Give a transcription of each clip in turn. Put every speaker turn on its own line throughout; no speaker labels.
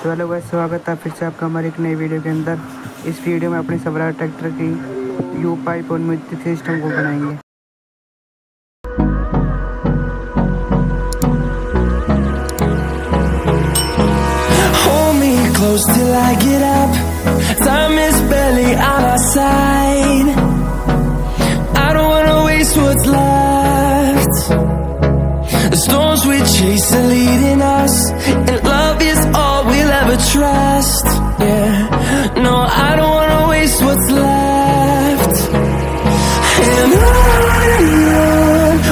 तो hello guys, स्वागत है फिर से आपका हमारे एक नई वीडियो के अंदर। इस वीडियो में अपने स्वराज ट्रैक्टर की यू पाइप और म्यूजिक सिस्टम को बनाएंगे।
Hold me close till I get up. Time is barely on our side. I don't wanna waste what's left. The storms we chase are leading us, and love is all we'll ever trust. Yeah, no, I don't wanna waste what's left. And on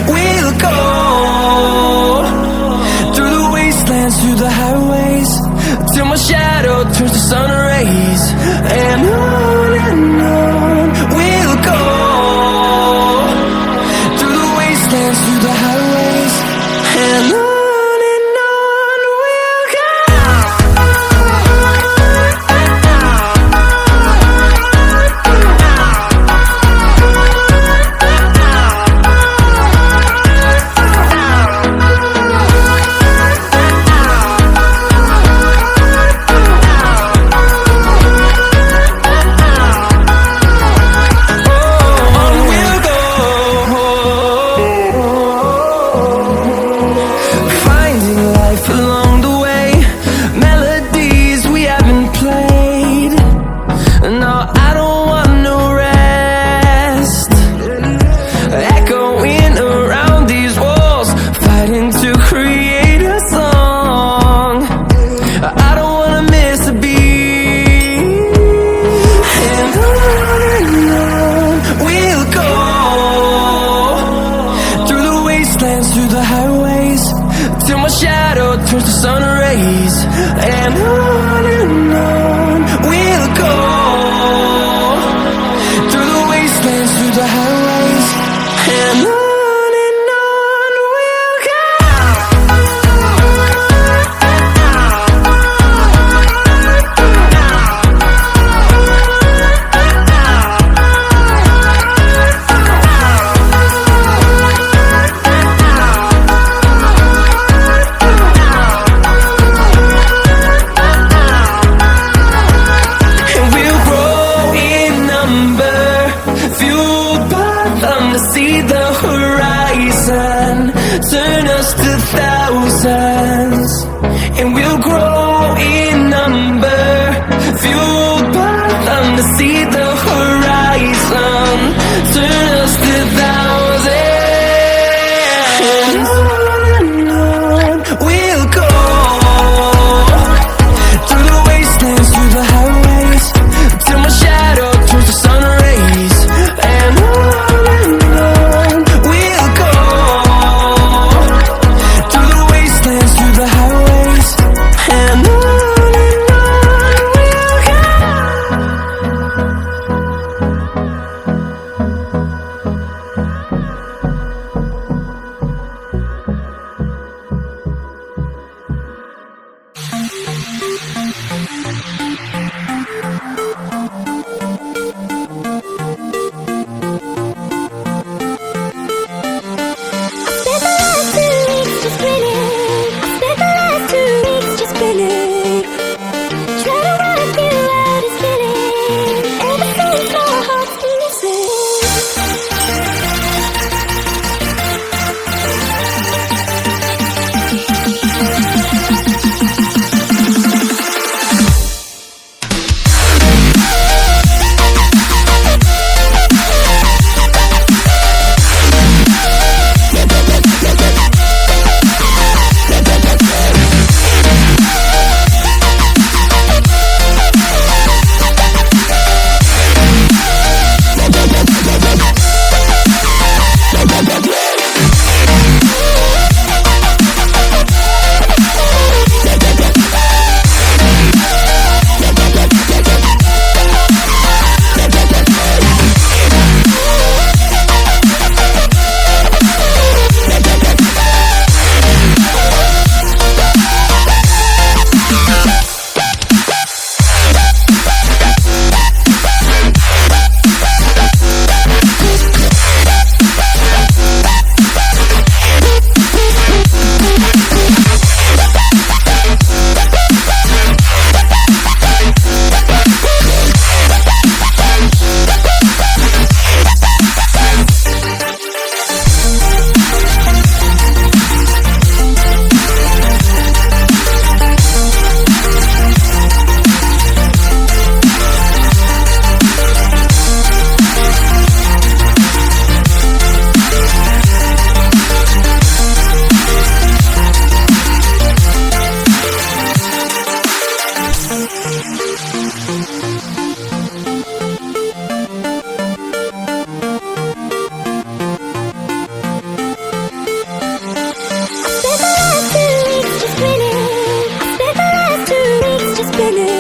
we'll go, through the wastelands, through the highways, till my shadow turns to sun rays. And on we'll go, through the wastelands, through the highways, and on we'll go. Along the way, melodies we haven't played. No, I don't want no rest. Echoing around these walls, fighting to create a song. I don't wanna miss a beat. And on we'll go, through the wastelands, through the highways, till my shadow turns to sun rays. And on we'll go, through the wastelands, through the highways, and on we'll go. See the horizon, turn us to thousands, and we'll grow in number, fueled by them to see the horizon, turn us to thousands. And on we'll go, through the wastelands, through the highways, till my shadow turns to sun rays. And
Spent the last 2 weeks just spinning.